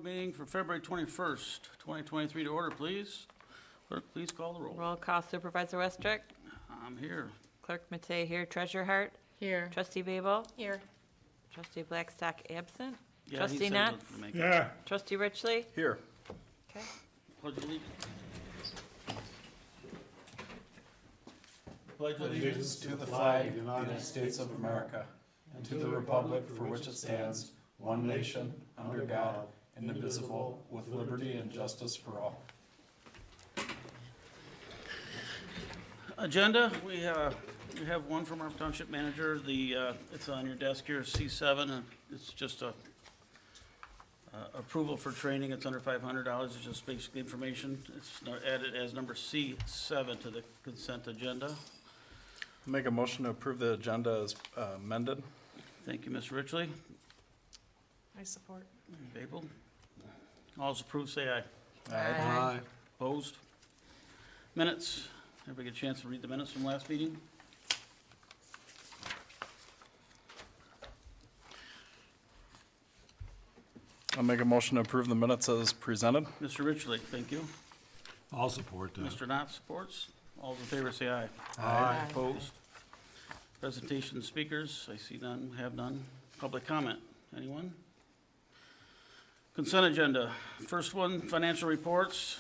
Meeting for February 21st, 2023 to order, please. Clerk, please call the roll. Roll call Supervisor Westrick. I'm here. Clerk Matei here. Treasurer Hart. Here. Trustee Babel. Here. Trustee Blackstock absent. Yeah, he Trustee said he Knotts. wasn't gonna make it. Yeah. Trustee Richley. Here. Okay. Pledge allegiance. Allegiance to the flag of the United States of America and to the republic for which it stands, one nation, under God, indivisible, with liberty and justice for all. Agenda, we have one from our township manager. It's on your desk here, C7, and it's just a approval for training. It's under $500. It's just basic information. It's added as number C7 to the consent agenda. Make a motion to approve the agenda as amended. Thank you, Mr. Richley. I support. Babel. All those approved, say aye. Aye. Opposed? Minutes. Everybody get a chance to read the minutes from last meeting? I'll make a motion to approve the minutes as presented. Mr. Richley, thank you. I'll support that. Mr. Knott supports. All those in favor say aye. Aye. Opposed? Presentation speakers, I see none, have none. Public comment, anyone? Consent agenda. First one, financial reports.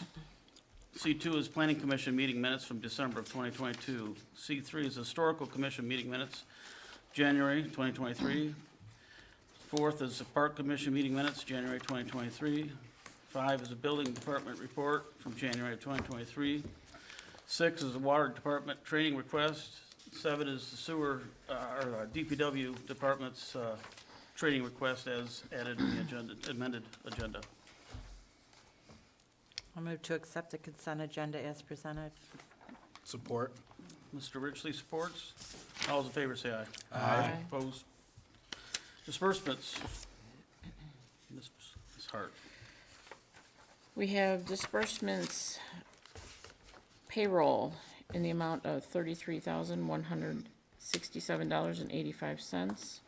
C2 is Planning Commission meeting minutes from December of 2022. C3 is Historical Commission meeting minutes, January 2023. Fourth is the Park Commission meeting minutes, January 2023. 5 is the Building Department report from January of 2023. 6 is the Water Department training request. 7 is the Sewer, DPW Department's training request as added in the agenda, amended agenda. I'll move to accept the consent agenda as presented. Support. Mr. Richley supports. All those in favor say aye. Aye. Opposed? Disbursements. Ms. Hart. We have disbursements payroll in the amount of $33,167.85.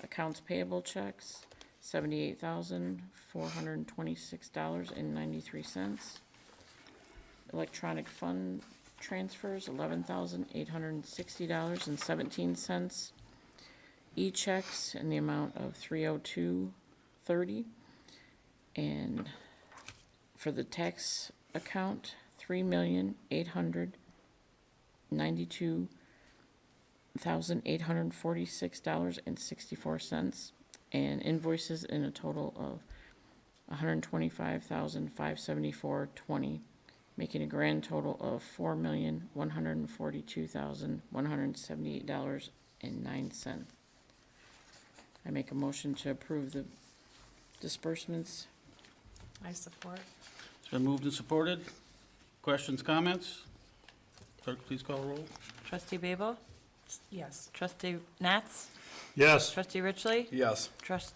Accounts payable checks, $78,426.93. Electronic fund transfers, $11,860.17. E-checks in the amount of $302.30. And for the tax account, $3,892,846.64, and invoices in a total of $125,574.20, making a grand total of $4,142,178.09. I make a motion to approve the disbursements. I support. It's been moved and supported. Questions, comments? Clerk, please call the roll. Trustee Babel. Yes. Trustee Knotts. Yes. Trustee Richley. Yes.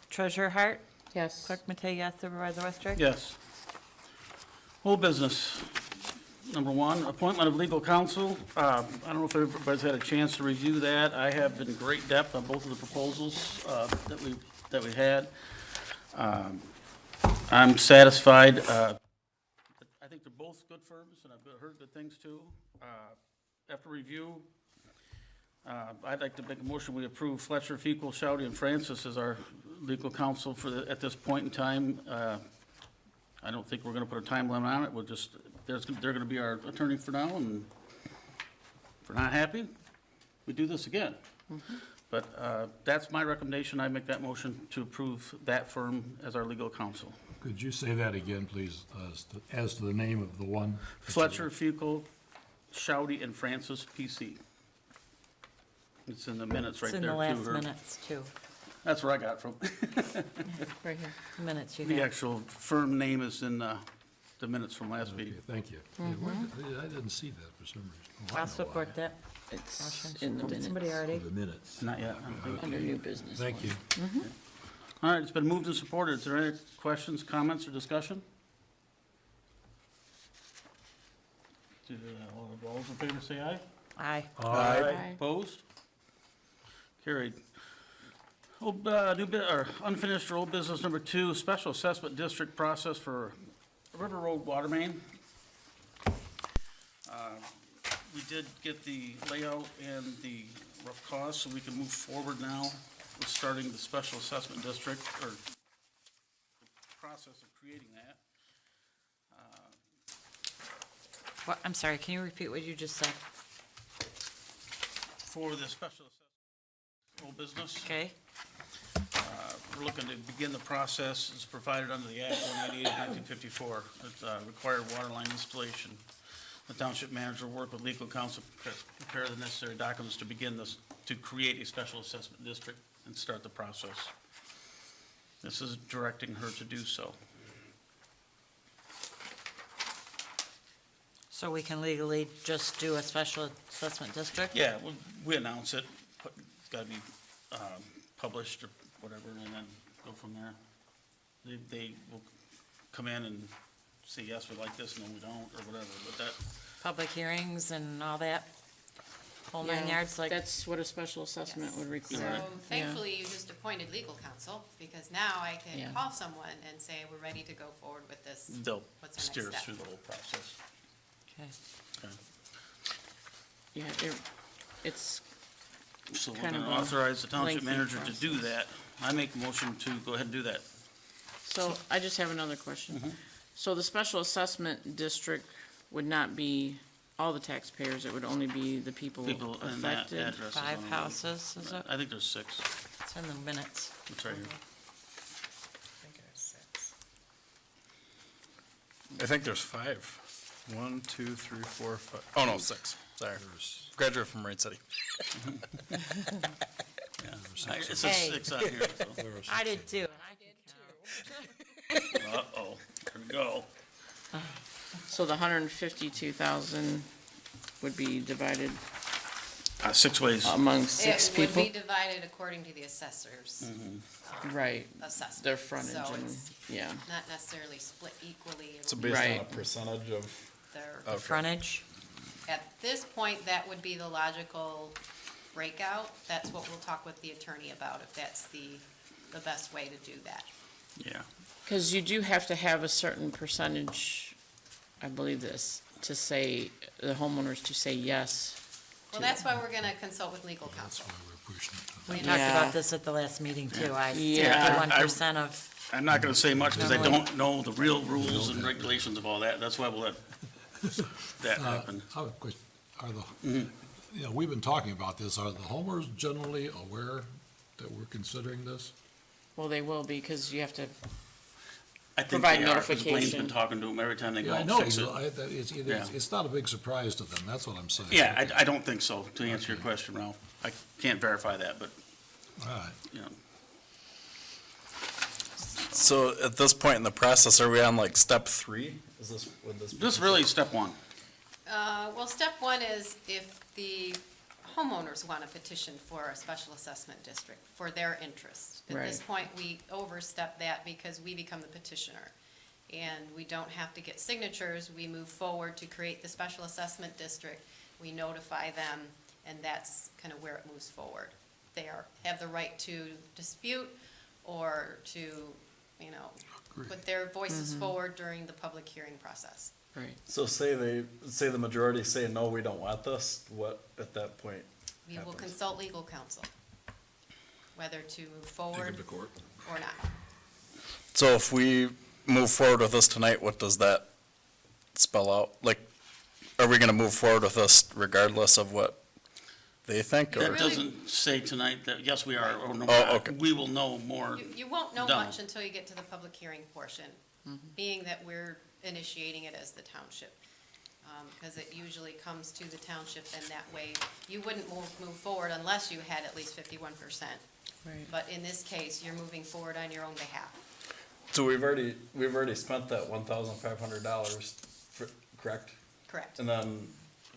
Treasurer Hart. Yes. Clerk Matei, yes. Supervisor Westrick. Yes. Whole business. Number one, appointment of legal counsel. I don't know if everybody's had a chance to review that. I have in great depth on both of the proposals that we had. I'm satisfied. I think they're both good firms, and I've heard good things too. After review, I'd like to make a motion, we approve Fletcher, Fecal, Shouty, and Francis as our legal counsel at this point in time. I don't think we're gonna put a time limit on it. We'll just, they're gonna be our attorney for now, and if we're not happy, we do this again. But that's my recommendation. I make that motion to approve that firm as our legal counsel. Could you say that again, please, as to the name of the one? Fletcher, Fecal, Shouty, and Francis, PC. It's in the minutes right It's there, in too. the last Herb. minutes, too. That's where I got it from. Right here. Minutes you The have. actual firm name is in the minutes from last Okay, meeting. thank you. Yeah, I didn't see that for some reason. Oh, I know I'll why. support that. It's Motion. in the Did minutes, somebody already? The minutes. Not yet, I don't think. under new business. Thank you. All right, it's been moved and supported. Is there any questions, comments, or discussion? All those in favor say aye. Aye. Aye. Opposed? Carried. Unfinished or old business number 2, special assessment district process for River Road water main. We did get the layout and the rough cost, so we can move forward now with starting the special assessment district, or the process of creating that. What, I'm sorry, can you repeat what you just said? For the special assessment old business. Okay, We're looking to begin the process as provided under the Act 198 of 1954. It's required water line installation. The township manager will work with legal counsel to prepare the necessary documents to begin this, to create a special assessment district and start the process. This is directing her to do so. so we can legally just do a special assessment district? Yeah, we announce it, but it's got to be published or whatever, and then go from there. They will come in and say, yes, we like this, and then we don't, or whatever, but that, Public hearings and all that? Whole 9 Yeah, yards, like, That's what a special assessment would So require. thankfully, you just appointed legal counsel, because now I Yeah. can call someone and say, we're ready to go forward with this. they'll What's our steer next us step? through the whole process. okay. Okay. Yeah, it's, So we're Kind going to of a authorize the township lengthy manager to do process. that. I make a motion to go ahead and do that. so I just have another question. Mm-hmm. So the special assessment district would not be all the taxpayers, it would only be the people People and that affected? address is on 5 the- houses, is it? I think there's 6. It's in the minutes. It's right here. I think it was 6. I think there's 5. 1, 2, 3, 4, 5. Oh, no, 6. Sorry. Graduate from Marine City. Yeah. It says Hey. 6 on here, so. I did too, and I did too. Uh-oh, there we go. So the 152,000 would be divided 6 ways. among 6 It would people? be divided according to the assessor's Right, assessment. their frontage So and, it's yeah, not necessarily split equally. So It'll based on a Right. percentage of, their- okay. Frontage? At this point, that would be the logical breakout. That's what we'll talk with the attorney about, if that's the best way to do that. Yeah. because you do have to have a certain percentage, I believe this, to say, the homeowners to say yes. Well, that's why we're gonna consult with legal That's counsel. why we're pushing it. We Yeah. talked Yeah. about this at the last meeting too. I Yeah. said 1% of, I'm not going to say much because I Normally- don't know the real rules and regulations of all that. That's why we'll let that happen. I have a question. Are the, you know, we've been talking about this. Are the homeowners generally aware that we're considering this? Well, they will be, because you have to, I think provide they are, 'cause Blaine's notification. been talking to them every time they go Yeah, I and know, fix it. Yeah. it's not a big surprise to them. That's what I'm saying. Yeah, I don't think so, to answer your question, Ralph. I can't verify that, but, All right. you know, So at this point in the process, are we on like step 3? Is this, would this be? this is really step 1. Well, step 1 is if the homeowners want to petition for a special assessment district for their interest. At this Right. point, we overstep that because we become the petitioner. And we don't have to get signatures. We move forward to create the special assessment district. We notify them, and that's kind of where it moves forward. They have the right to dispute or to, you know, Agree. put their voices forward during the public hearing process. right. So say the majority say, no, we don't want this, what at that point We will happens? consult legal counsel, whether to move Take them forward to court. or not. So if we move forward with this tonight, what does that spell out? Like, are we gonna move forward with this regardless of what they think, or? That really- doesn't say tonight that, yes, we are, or no, we're Oh, not. okay. We will know more. You won't know Done. much until you get to the public hearing portion, being that we're initiating it as the township. Because it usually comes to the township, and that way, you wouldn't move forward unless you had at least 51%. Right. But in this case, you're moving forward on your own behalf. So we've already spent that $1,500, correct? Correct. And then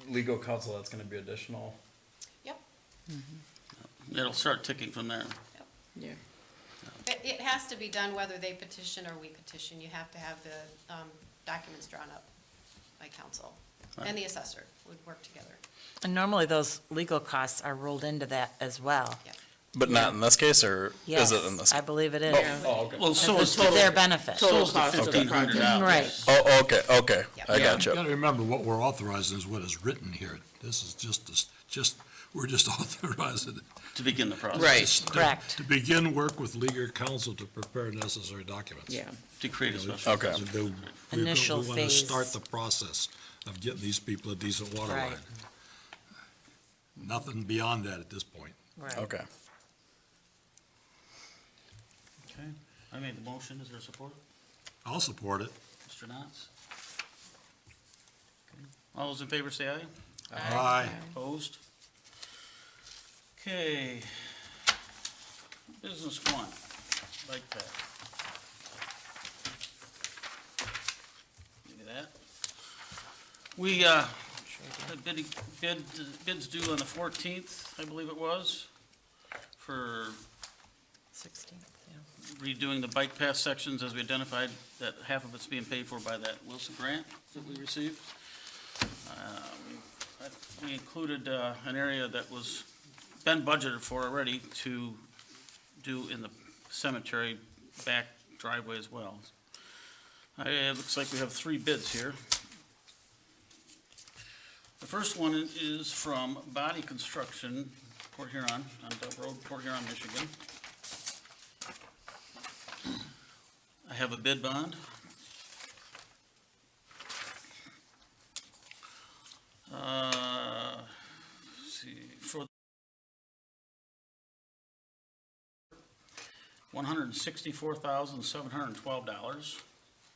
legal counsel, that's gonna be additional. Yep. It'll start ticking from there. Yeah, It has to be done whether they petition or we petition. You have to have the documents drawn up by council. And the assessor would work together. and normally those legal costs are rolled into that as well. Yeah. But not in this case, or is Yes, it in this? I believe it is. Oh, okay. Well, so is It's to their total, benefit. Total so cost is of the project. $1,500. Right. Oh, okay, I Yeah. got You you. gotta remember, what we're authorizing is what is written here. This is we're just authorizing it. To begin the process. Right. Just to- Correct. To begin work with legal counsel to prepare necessary documents. Yeah. To create a special. Okay. Initial We want to phase. start the process of getting these people a decent water Right. line. Nothing beyond that at this point. Right. Okay. Okay, I made the motion, is there support? I'll support it. Mr. Knotts? Okay. All those in favor say aye. Aye. Opposed? Okay. Business one, bike path. Give me that. We, had bids due on the 14th, I believe it was, for 16th, yeah. redoing the bike path sections as we identified that half of it's being paid for by that Wilson grant that we received. We included an area that was been budgeted for already to do in the cemetery back driveway as well. It looks like we have 3 bids here. The first one is from Body Construction, Port Huron, on Dove Road, Port Huron, Michigan. I have a bid bond. Let's see, for $164,712,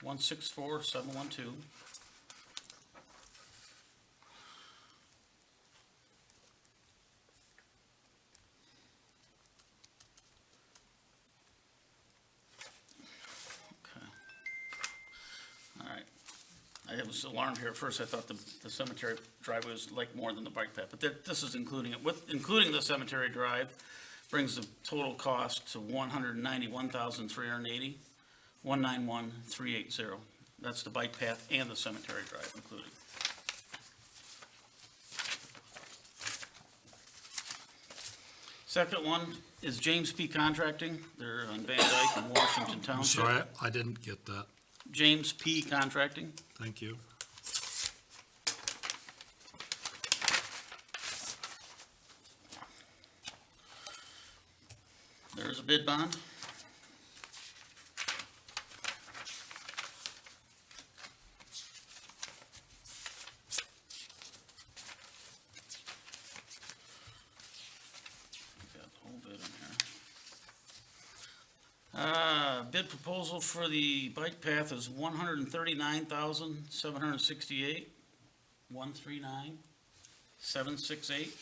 164,712. Okay. All right. I was alarmed here at first. I thought the cemetery driveway was like more than the bike path, but this is including it. Including the cemetery drive, brings the total cost to $191,380, 191,380. That's the bike path and the cemetery drive including. Second one is James P. Contracting. They're on Van Dyke in Washington I'm Township. sorry, I didn't get that. James P. Contracting. Thank you. There's a bid bond. Got the whole bid in here. Bid proposal for the bike path is $139,768, 139,768.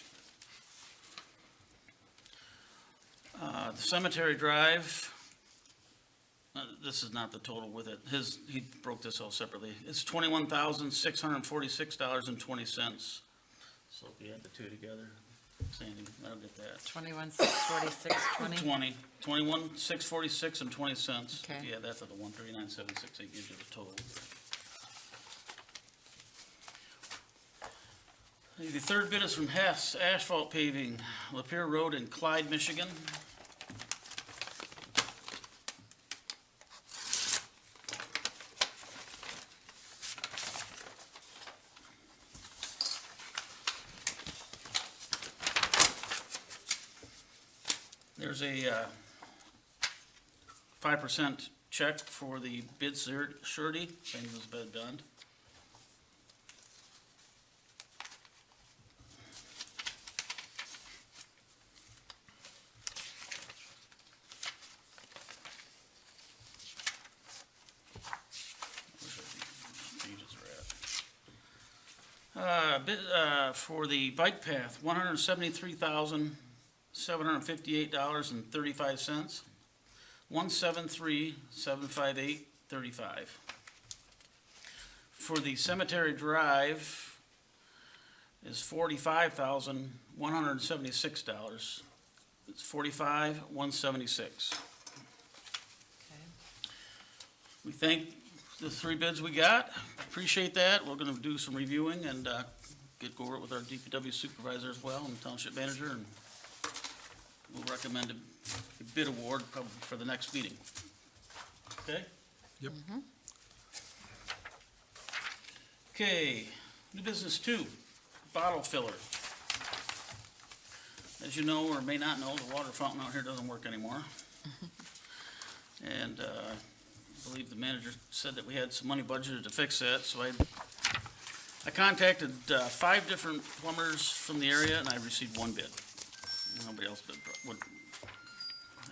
The cemetery drive, this is not the total with it. He broke this all separately. It's $21,646.20. So if you add the two together, Sandy, that'll get that. 21,646.20. 21,646 and 20 cents. Okay. Yeah, that's at the 139,768 gives you the total. The third bid is from Hess Asphalt Paving, Lapeer Road in Clyde, Michigan. There's a 5% check for the bid surety, same as bid done. For the bike path, $173,758.35, 173,758.35. For the cemetery drive is $45,176. It's $45,176. We thank the 3 bids we got. Appreciate that. We're gonna do some reviewing and, go over it with our DPW supervisor as well and township manager and we'll recommend a bid award probably for the next meeting. Okay? Yep. Okay, new business 2, bottle filler. As you know, or may not know, the water fountain out here doesn't work anymore. And I believe the manager said that we had some money budgeted to fix that, so I contacted 5 different plumbers from the area, and I received 1 bid. Nobody else bid,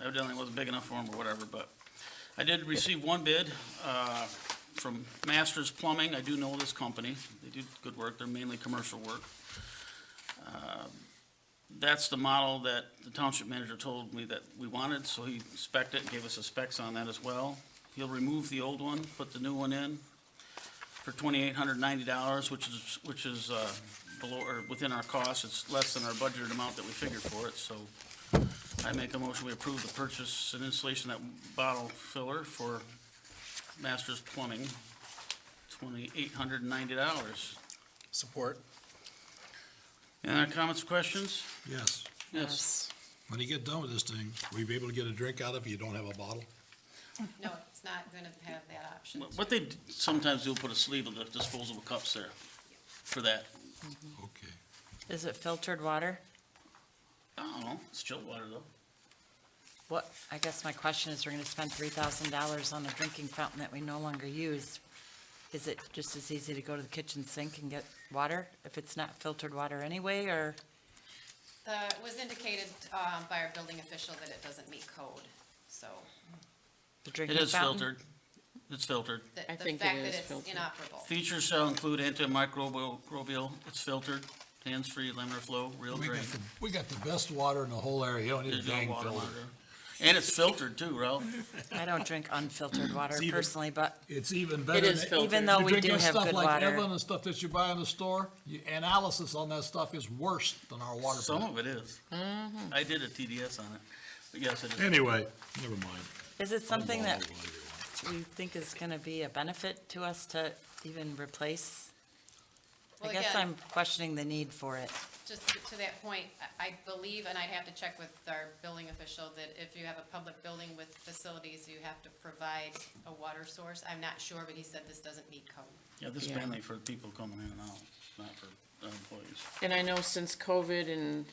evidently it wasn't big enough for them or whatever, but I did receive 1 bid from Masters Plumbing. I do know this company. They do good work. They're mainly commercial work. That's the model that the township manager told me that we wanted, so he spec'd it and gave us the specs on that as well. He'll remove the old one, put the new one in for $2,890, which is below, or within our cost. It's less than our budgeted amount that we figured for it, so I make a motion, we approve the purchase and installation of that bottle filler for Masters Plumbing, $2,890. Support. Any other comments or questions? Yes. Yes. When you get done with this thing, will you be able to get a drink out of it if you don't have a bottle? No, it's not gonna have that option. What they sometimes do, put a sleeve of the disposable cups there for that. Okay. Is it filtered water? I don't know, it's chilled water though. What, I guess my question is, we're gonna spend $3,000 on a drinking fountain that we no longer use. Is it just as easy to go to the kitchen sink and get water if it's not filtered water anyway, or? It was indicated by our building official that it doesn't meet code, so The drinking It is fountain? filtered. It's filtered. I the think it fact that is it's filtered. inoperable. Features shall include antimicrobial, it's filtered, hands-free, laminar flow, real drain. We got the best water in the whole area. You don't need a There's no dang water filter. monitor. And it's filtered too, Ralph. I don't drink unfiltered water It's even- personally, but It's even better. It is than- filtered. even though You we drink do that have stuff good like water. Evan and stuff that you buy in the store, analysis on that stuff is worse than our water. Some plant. of it is. I did a TDS on it, but yes, it is. Anyway, never mind. is it something that Unbelievable. you think is gonna be a benefit to us to even replace? I Well, guess again- I'm questioning the need for it. Just to that point, I believe, and I'd have to check with our building official, that if you have a public building with facilities, you have to provide a water source. I'm not sure, but he said this doesn't meet code. Yeah, this is Yeah. mainly for people coming in and out, not for employees. And I know since COVID and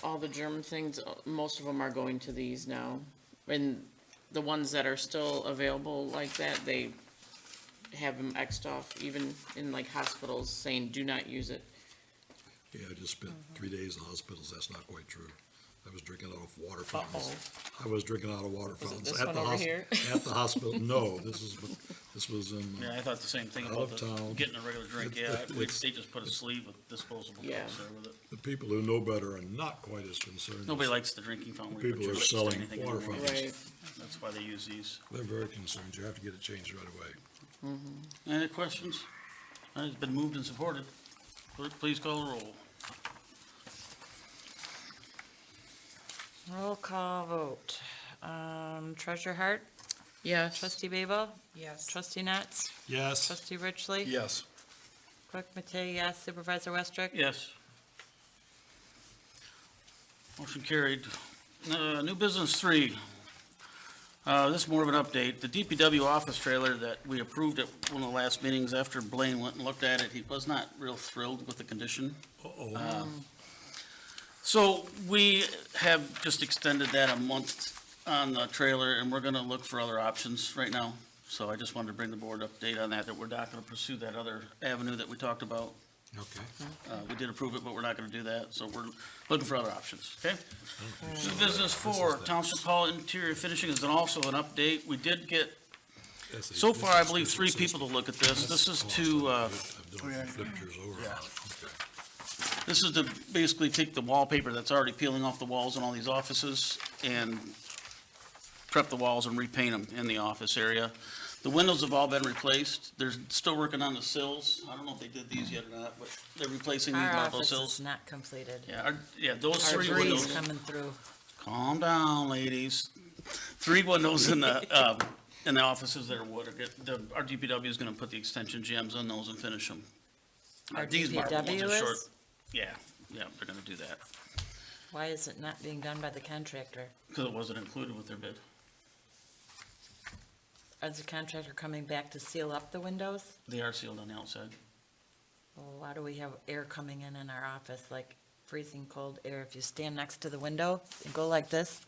all the germ things, most of them are going to these now. And the ones that are still available like that, they have them Xed off, even in like hospitals saying, do not use it. Yeah, I just spent 3 days in hospitals. That's not quite true. I was drinking out of water fountains. I was drinking out of water fountains this at one the over here? At the hospital. No, this was in, Yeah, I thought the same thing Out about of town. getting a regular drink, It's- yeah, it's- they just put a sleeve of disposable Yeah. cups there with it. the people who know better are not quite as concerned. Nobody as likes the drinking fountain. where you put People your are lips to selling anything water anymore. fountains. Right. That's why they use these. They're very concerned. You have to get it changed right away. Any questions? All right, it's been moved and supported. Clerk, please call the roll. Roll call vote. Treasurer Hart, Yes. trustee Babel, Yes. trustee Natz, Yes. trustee Richley. Yes. Clerk Matei, yes. Supervisor Westrick. Yes. Motion carried. New business 3. This is more of an update. The DPW office trailer that we approved at one of the last meetings, after Blaine went and looked at it, he was not real thrilled with the condition. Uh-oh. So we have just extended that a month on the trailer, and we're gonna look for other options right now. So I just wanted to bring the board update on that we're not gonna pursue that other avenue that we talked about. Okay. We did approve it, but we're not gonna do that, so we're looking for other options, okay? New business 4, Township Hall interior finishing is also an update. We did get, so far, I believe, 3 people to look at this. This is to, Flipped yours over. Okay. this is to basically take the wallpaper that's already peeling off the walls in all these offices and prep the walls and repaint them in the office area. The windows have all been replaced. They're still working on the sills. I don't know if they did these yet or not, but they're replacing these Our marble office sills. is not completed. Yeah, those Our 3 breeze windows. coming through. Calm down, ladies. 3 windows in the offices that are wood. Our DPW is gonna put the extension jambs on those and finish them. Our These marble ones DPW are short. is? Yeah, they're gonna do that. Why is it not being done by the contractor? because it wasn't included with their bid. Is the contractor coming back to seal up the windows? They are sealed on the outside. Well, why do we have air coming in our office, like freezing cold air? If you stand next to the window and go like this,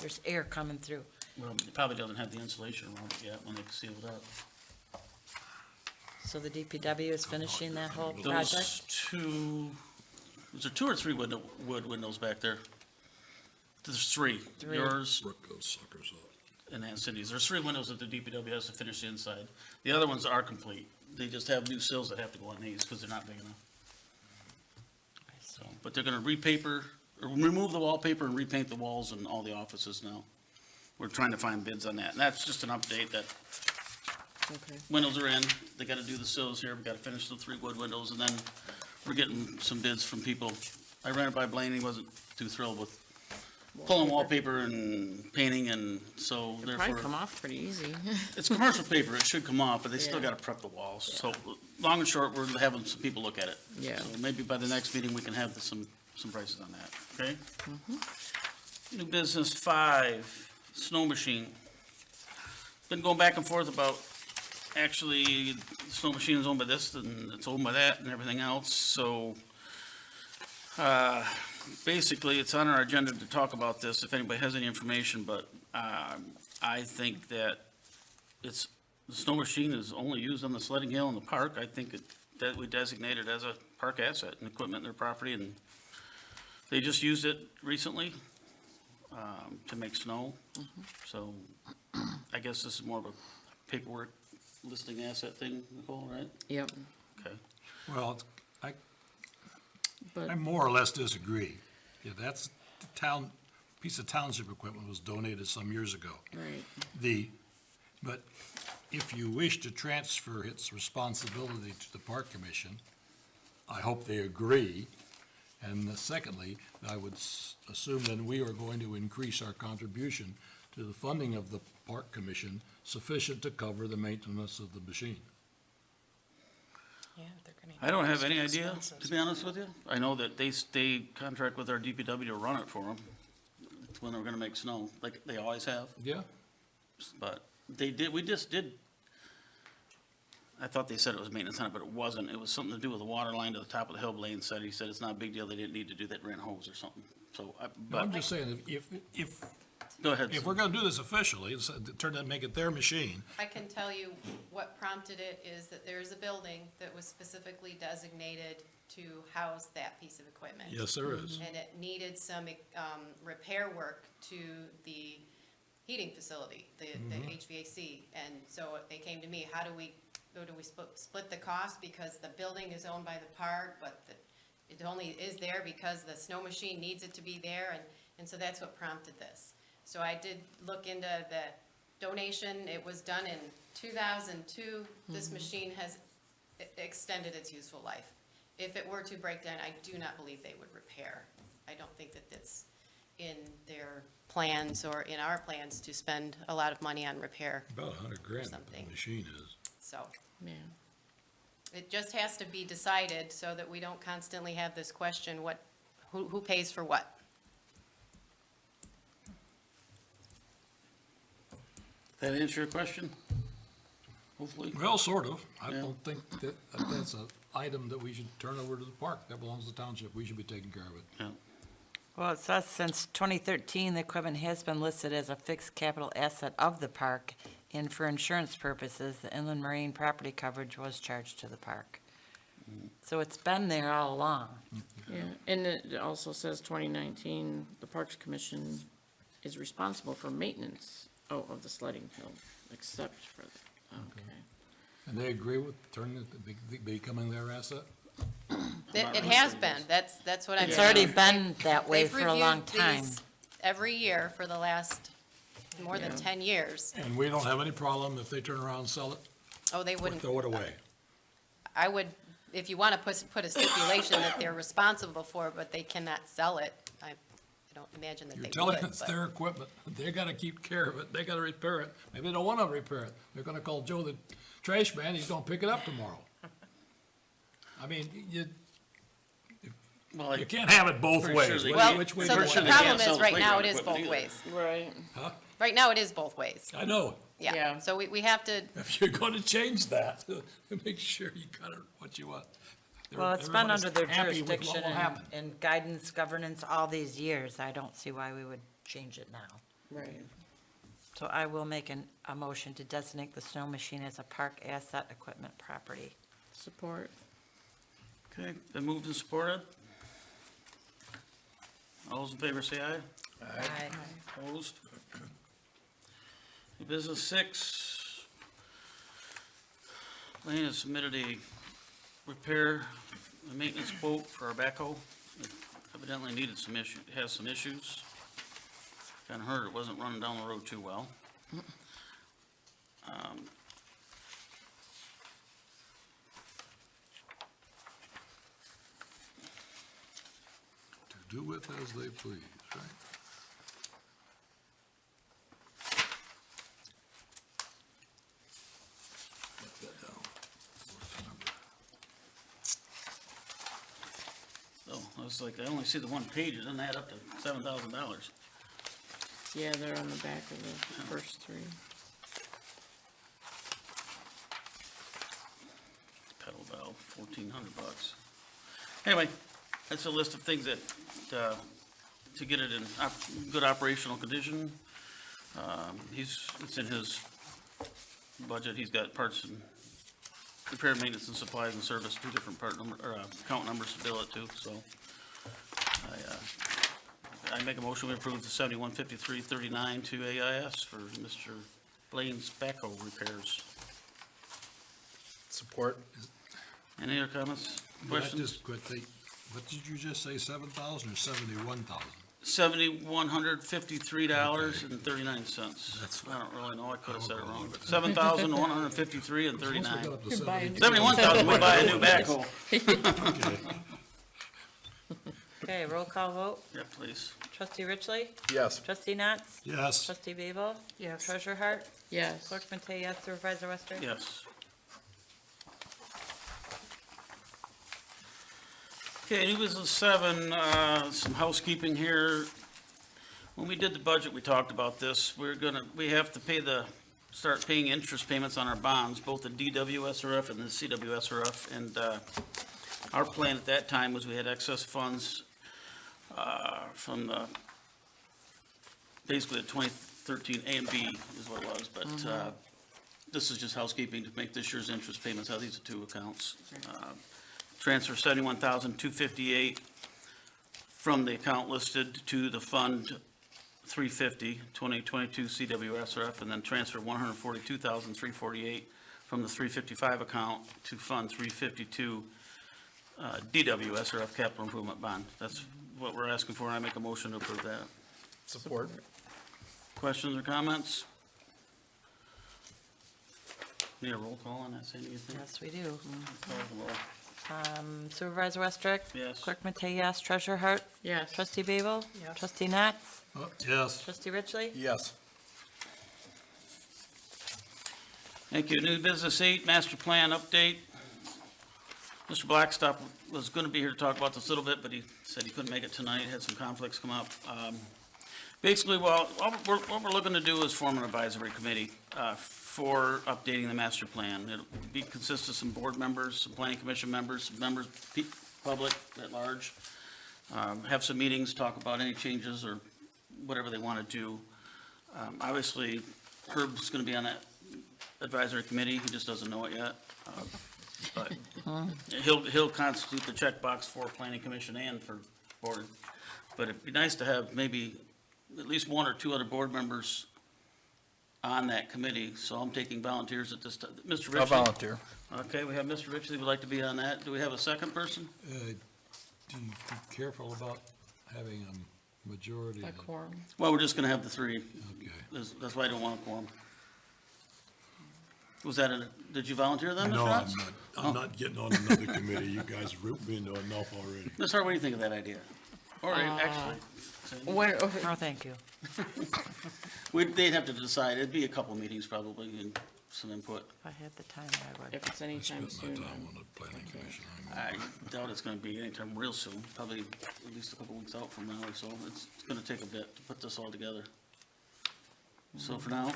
there's air coming through. Well, it probably doesn't have the insulation around it yet when they seal it up. So the DPW is finishing that whole project? Those two, was there 2 or 3 wood windows back there? There's 3. Three. Yours Work those suckers up. and Aunt Cindy's. There's 3 windows that the DPW has to finish the inside. The other ones are complete. They just have new sills that have to go on these because they're not big enough. So, but they're gonna repaper, or remove the wallpaper and repaint the walls in all the offices now. We're trying to find bids on that. And that's just an update that Okay. windows are in. They gotta do the sills here. We gotta finish the 3 wood windows, and then we're getting some bids from people. I ran it by Blaine. He wasn't too thrilled with pulling wallpaper and painting, and so It'd probably therefore, come off pretty easy. it's commercial paper. It should come off, but they still Yeah. gotta prep the walls. So long and short, we're having some people look at it. Yeah. So maybe by the next meeting, we can have some prices on that, okay? New business 5, snow machine. Been going back and forth about, actually, the snow machine is owned by this, and it's owned by that, and everything else, so, basically, it's on our agenda to talk about this, if anybody has any information, but, I think that the snow machine is only used on the sledding hill in the park. I think that we designate it as a park asset and equipment in their property, and they just used it recently, to make snow. So I guess this is more of a paperwork listing asset thing, Nicole, right? Yep, Okay. Well, I but, more or less disagree. Yeah, that's the piece of township equipment was donated some years ago. right, But if you wish to transfer its responsibility to the Park Commission, I hope they agree. And secondly, I would assume that we are going to increase our contribution to the funding of the Park Commission sufficient to cover the maintenance of the machine. Yeah, they're gonna. I don't have any idea, Expenses. to be honest with you. I know that they contract with our DPW to run it for them when they're gonna make snow, like they always have. Yeah. But we just did, I thought they said it was maintenance on it, but it wasn't. It was something to do with the water line to the top of the hill. Blaine said, he said it's not a big deal. They didn't need to do that, ran hose or something. So, I'm but, just saying, if go ahead. we're gonna do this officially, make it their machine, I can tell you what prompted it is that there is a building that was specifically designated to house that piece of equipment. yes, there is. And it needed some, repair work to the heating facility, the HVAC. And so they came to me, how do we split the cost? Because the building is owned by the park, but it only is there because the snow machine needs it to be there, and so that's what prompted this. So I did look into the donation. It was done in 2002. This machine has extended its useful life. If it were to break down, I do not believe they would repair. I don't think that that's in their plans or in our plans to spend a lot of money on repair. About $100,000 the Something. machine is. So yeah. it just has to be decided so that we don't constantly have this question, who pays for what? That answer your question? Hopefully. Well, sort of. I Yeah. don't think that's an item that we should turn over to the park. That belongs to the township. We should be taking care of it. Yeah. Well, it says since 2013, the equipment has been listed as a fixed capital asset of the park, and for insurance purposes, the inland marine property coverage was charged to the park. So it's been there all along. Yeah, and it also says 2019, the Parks Commission is responsible for maintenance, of the sledding hill, except for the, okay. And they agree with becoming their asset? It has been, that's what I'm It's saying. already been that way They've for a long reviewed time. these every year for the last more than Yeah. 10 years. And we don't have any problem if they turn around and sell it Oh, they or wouldn't, throw it away. I would, if you want to put a stipulation that they're responsible for, but they cannot sell it, I don't imagine that You're they telling would, it's but- their equipment. They gotta keep care of it. They gotta repair it. Maybe they don't wanna repair it. They're gonna call Joe the trash man. He's gonna pick it up tomorrow. I mean, Well, You can't have it both Pretty ways. sure they Which- Well, which way so do the you sure want they it? problem can't sell is, the right now, playground it is both equipment ways. Right. Huh? Right now, it is both ways. I know. Yeah, Yeah. so we have to, If you're gonna change that, make sure you got it what you want. Well, it's been Everybody's under their happy with what jurisdiction will happen. and guidance, governance all these years. I don't see why we would change it now. Right. So I will make a motion to designate the snow machine as a park asset equipment property. Support. Okay, been moved and supported. All those in favor say aye. Aye. Opposed? New business 6. Lane has submitted a repair and maintenance quote for our backhoe. It evidently needed some issue, has some issues. Kinda heard it wasn't running down the road too well. To do with as they please, right? Write that down. What's the number? So I was like, I only see the one page, it doesn't add up to $7,000. Yeah, they're on the back of the first three. Pedal valve, $1,400. Anyway, that's a list of things that, to get it in good operational condition. It's in his budget, he's got parts and repair, maintenance, and supplies and service, 2 different part number, or account numbers to bill it to, so. I make a motion, we approve the 715339 to AIS for Mr. Blaine's backhoe repairs. Support. Any other comments, questions? Just quickly, what did you just say, 7,000 or 71,000? $7,153.39. I don't really know, I could have said it wrong, but $7,153.39. Once we got up to 70. 71,000, we buy a new backhoe. Okay. Okay, roll call vote. Yeah, please. Trustee Richley? Yes. Trustee Natz? Yes. Trustee Babel? Yes. Treasurer Hart? Yes. Clerk Matei, yes. Supervisor Wester? Yes. Okay, new business 7, some housekeeping here. When we did the budget, we talked about this. We have to start paying interest payments on our bonds, both the DWSRF and the CWSRF. And our plan at that time was we had excess funds from basically the 2013 A and B is what it was, but this is just housekeeping to make this year's interest payments out of these 2 accounts. Transfer $71,258 from the account listed to the fund 350, 2022 CWSRF, and then transfer $142,348 from the 355 account to fund 352 DWSRF capital improvement bond. That's what we're asking for, and I make a motion to approve that. Support. Questions or comments? Need a roll call on that, Sandy, you think? Yes, we do. Call the roll. Supervisor Westrick? Yes. Clerk Matei, yes. Treasurer Hart? Yes. Trustee Babel? Yes. Trustee Natz? Yes. Trustee Richley? Yes. Thank you. New business 8, master plan update. Mr. Blackstock was going to be here to talk about this a little bit, but he said he couldn't make it tonight, had some conflicts come up. Basically, what we're looking to do is form an advisory committee for updating the master plan. It'll consist of some board members, some planning commission members, some members, public at large. Have some meetings, talk about any changes or whatever they want to do. Obviously, Herb's going to be on that advisory committee, he just doesn't know it yet. But he'll constitute the checkbox for planning commission and for board. But it'd be nice to have maybe at least 1 or 2 other board members on that committee, so I'm taking volunteers at this time. Mr. Ritchie? I'll volunteer. Okay, we have Mr. Ritchie, would like to be on that. Do we have a second person? Do you be careful about having a majority? A quorum. Well, we're just gonna have the 3. Okay. That's why I don't want a quorum. Was that did you volunteer then, Mr. No, Rotz? I'm not getting on another committee. You guys root me into enough already. Ms. Hart, what do you think of that idea? Or actually, Sandy? When, Oh, thank you. They'd have to decide, it'd be a couple meetings probably, and some input. If I had the time, I would. If it's I anytime spent soon, my time then on the planning commission. I doubt it's gonna be anytime real soon, probably at least a couple weeks out from now or so. It's gonna take a bit to put this all together. So for now.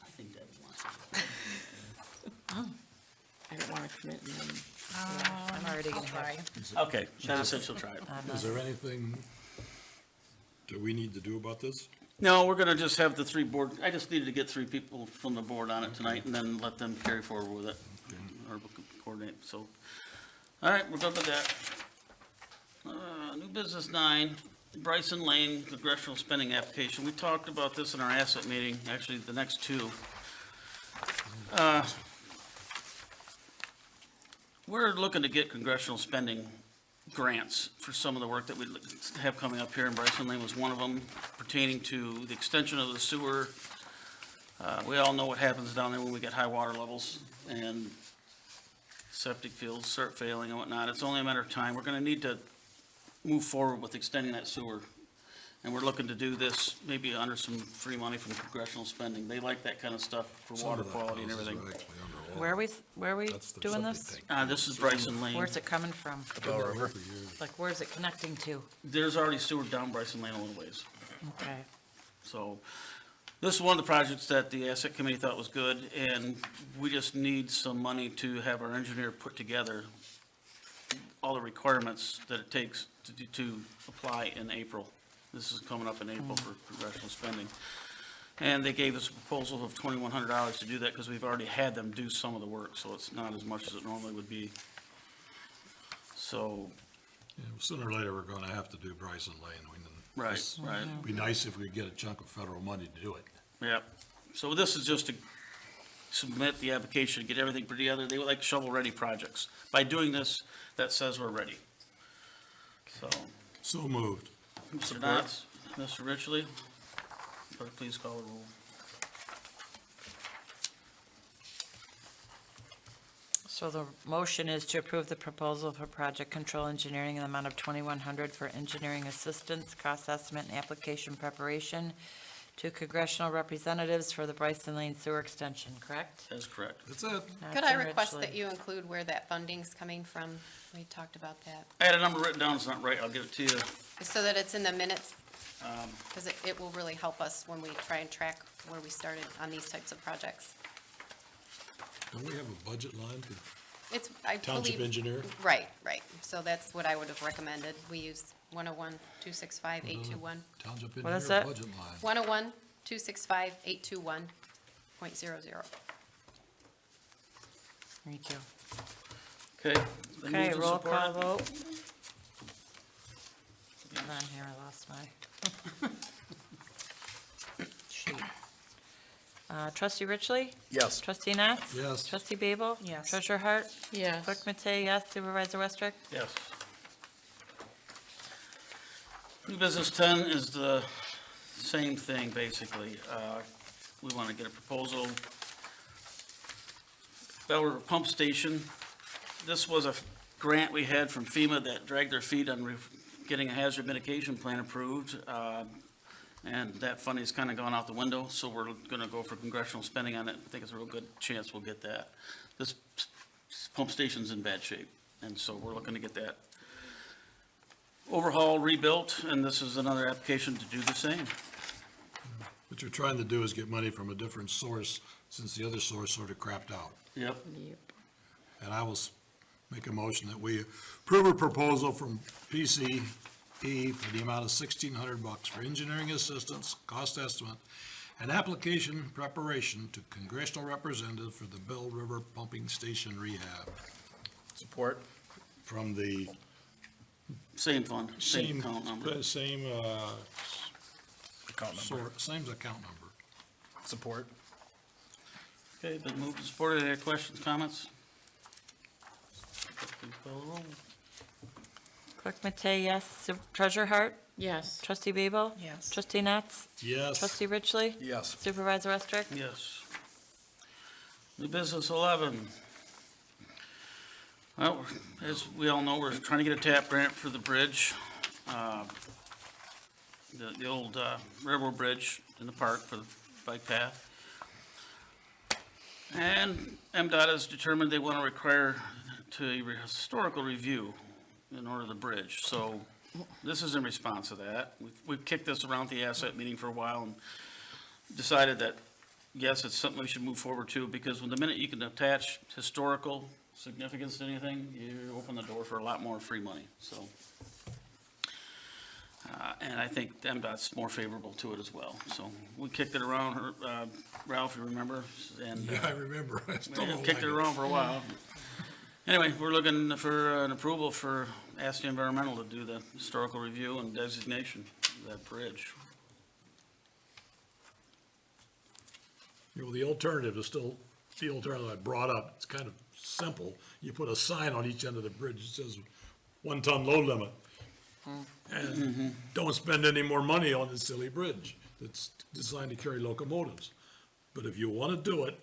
I think that wants it. I don't wanna commit and then. I'm already gonna have. Okay, Shannon said she'll try it. Is there anything that we need to do about this? No, we're gonna just have the three board, I just needed to get three people from the board on it tonight and then let them carry forward with it. Or coordinate, so. All right, we're good with that. New business 9, Bryson Lane congressional spending application. We talked about this in our asset meeting, actually the next two. We're looking to get congressional spending grants for some of the work that we have coming up here, and Bryson Lane was one of them pertaining to the extension of the sewer. We all know what happens down there when we get high water levels and septic fields start failing and whatnot. It's only a matter of time. We're gonna need to move forward with extending that sewer. And we're looking to do this maybe under some free money from congressional spending. They like that kind of stuff for Some water of that quality and houses are everything. actually under all- Where are we That's the doing septic this? tank. This is Bryson Lane. Where's it coming from? Been that way for years. Like, where's it connecting to? There's already sewer down Bryson Lane a little ways. Okay. So this is one of the projects that the asset committee thought was good, and we just need some money to have our engineer put together all the requirements that it takes to apply in April. This is coming up in April for congressional spending. And they gave us a proposal of $2,100 to do that because we've already had them do some of the work, so it's not as much as it normally would be. So, Yeah, sooner or later, we're gonna have to do Bryson Lane. right, It's- right. It'd be nice if we could get a chunk of federal money to do it. Yeah, so this is just to submit the application, get everything put together. They would like shovel-ready projects. By doing this, that says we're ready. So, So moved. Mr. Knotts, Mr. Richley, clerk, please call the roll. So the motion is to approve the proposal for project control engineering in the amount of $2,100 for engineering assistance, cost estimate, and application preparation to congressional representatives for the Bryson Lane sewer extension, correct? That's correct. That's it. Could I Knotts and request Ridgely. that you include where that funding's coming from? We talked about that. I had a number written down, it's not right, I'll give it to you. So that it's in the minutes, because it will really help us when we try and track where we started on these types of projects. Don't we have a budget line for It's, I township believe, engineer? right. So that's what I would have recommended. We use 101-265-821. Township What is engineer that? budget line. 101-265-821.00. Thank you. Okay. been Okay, moved and roll call supported. vote. Hold on here, I lost my sheet. Trustee Richley? Yes. Trustee Knotts? Yes. Trustee Babel? Yes. Treasurer Hart? Yes. Clerk Matei, yes. Supervisor Westrick? Yes. New business 10 is the same thing, basically. We want to get a proposal. Bell River Pump Station. This was a grant we had from FEMA that dragged their feet on getting a hazard mitigation plan approved. And that funding's kind of gone out the window, so we're going to go for congressional spending on it. I think it's a real good chance we'll get that. This pump station's in bad shape, and so we're looking to get that overhaul, rebuilt, and this is another application to do the same. What you're trying to do is get money from a different source, since the other source sort of crapped out. Yep. Yep. And I will make a motion that we approve a proposal from PCE for the amount of $1,600 for engineering assistance, cost estimate, and application preparation to congressional representative for the Bell River Pumping Station rehab Support. from the Same fund, same same, account number. same, Account number. same account number. Support. Okay, been moved and supported. Any questions, comments? Please call the roll. Clerk Matei, yes. Treasurer Hart? Yes. Trustee Babel? Yes. Trustee Knotts? Yes. Trustee Richley? Yes. Supervisor Westrick? Yes. New business 11. Well, as we all know, we're trying to get a TAP grant for the bridge. the old railroad bridge in the park for the bike path. And MDOT has determined they want to require a historical review in order to bridge. So this is in response to that. We've kicked this around at the asset meeting for a while and decided that, yes, it's something we should move forward to, because when the minute you can attach historical significance to anything, you open the door for a lot more free money, so. And I think MDOT's more favorable to it as well. So we kicked it around, Ralph, you remember? And Yeah, I remember. I still we don't kicked like it around for a while. Anyway, we're looking for an approval for ASTI Environmental to do the historical review and designation of that bridge. You know, the alternative is still, the alternative I brought up, it's kind of simple. You put a sign on each end of the bridge that says 1 ton load limit. And don't spend any more money on this silly bridge that's designed to carry locomotives. But if you want to do it,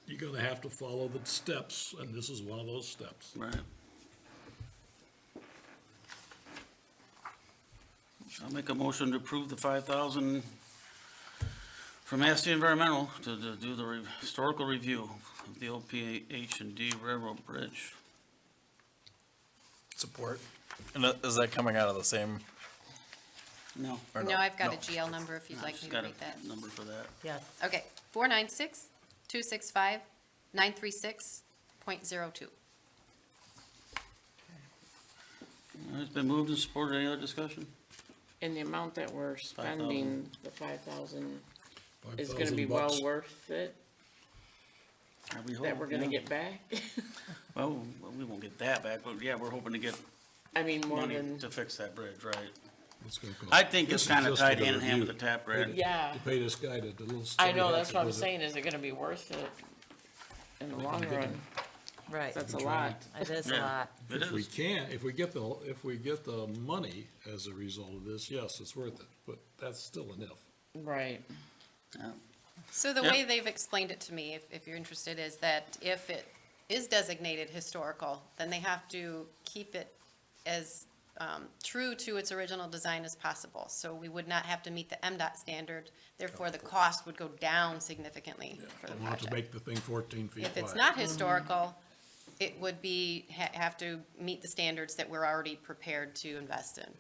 you're gonna have to follow the steps, and this is one of those steps. Right. I'll make a motion to approve the 5,000 from ASTI Environmental to do the historical review of the OPH and D Railroad Bridge. Support. And is that coming out of the same? No. or No, I've got No. a GL number if you'd like me Just to got make that. a number for that. Yes. Okay, 496-265-936.02. It's been moved and supported. Any other discussion? And the amount that we're 5,000. spending, the 5,000, is gonna be $5,000 well bucks. worth it, We that hope, we're gonna yeah. get back? Well, we won't get that back, but yeah, we're hoping to get I mean, more money than, to fix that bridge, right? It's gonna cost- I think This it's is kind of just for tied the hand in hand with review. the tap grant. yeah, To pay this guy to, the little. I study know, hat that's that what I'm was it. saying, is it gonna be worth it in the long run? Right. That's a lot. It is a Yeah. lot. It If we is. can, if we get the money as a result of this, yes, it's worth it, but that's still an if. Right. Yeah. So the Yep. way they've explained it to me, if you're interested, is that if it is designated historical, then they have to keep it as true to its original design as possible. So we would not have to meet the MDOT standard, therefore the cost would go down significantly for the I want to project. make the thing 14 feet wide. If it's not historical, it would be, have to meet the standards that we're already prepared to invest in.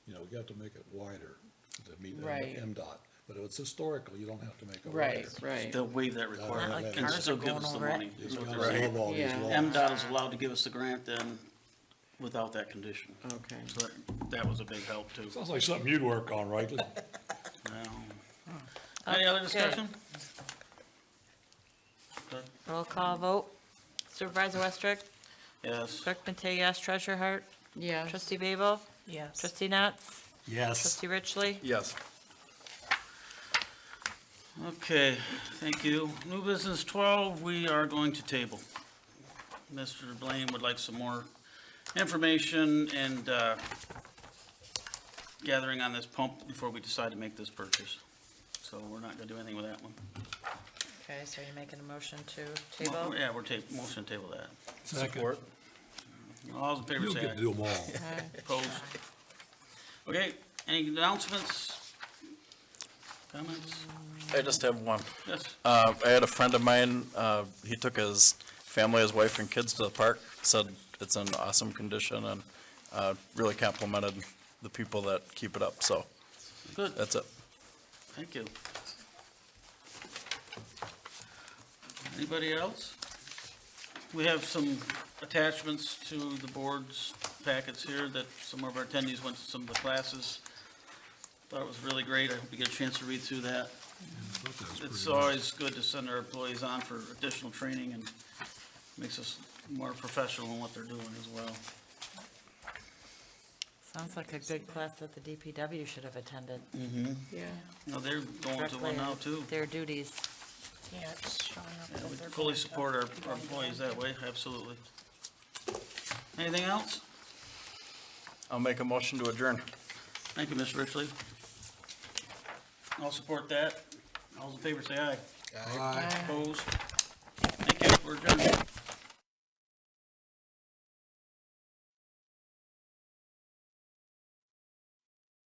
You know, we got to make it wider to meet Right. MDOT, but if it's historical, you don't have to make it wider. Right, right. They'll waive that requirement like and cars still are give going us the over it. money. You is what gotta they're saying. solve all these Yeah. laws. MDOT is allowed to give us the grant then without that condition. Okay. So that was a big help too. Sounds like something you'd work on, right? Well, any other discussion? Roll call vote. Supervisor Westrick, Yes. Clerk Matei, yes. Treasurer Hart, Yeah. Trustee Babel, Yes. Trustee Nuts, Yes. Trustee Richley. Yes. Okay, thank you. New business 12, we are going to table. Mr. Blaine would like some more information and gathering on this pump before we decide to make this purchase. So we're not gonna do anything with that one. Okay, so you're making a motion to table? Yeah, motion to table that. Second. All those in favor You'll say get to aye. do them all. Opposed? Okay, any announcements? Comments? I just have one. Yes, I had a friend of mine, he took his family, his wife and kids to the park, said it's in awesome condition and, really complimented the people that keep it up, so good, that's it. thank you. Anybody else? We have some attachments to the board's packets here that some of our attendees went to some of the classes. Thought it was really great. I hope you get a chance to read through that. It's always good to send our employees on for additional training and makes us more professional in what they're doing as well. Sounds like a good class that the DPW should have attended. Yeah. No, they're going to one now too. Their duties. Yeah, just showing up. Yeah, that we they're fully going to- support our employees that way, absolutely. Anything else? I'll make a motion to adjourn. Thank you, Mr. Richley. I'll support that. All those in favor say aye. Aye. Opposed? Thank you, we're adjourned.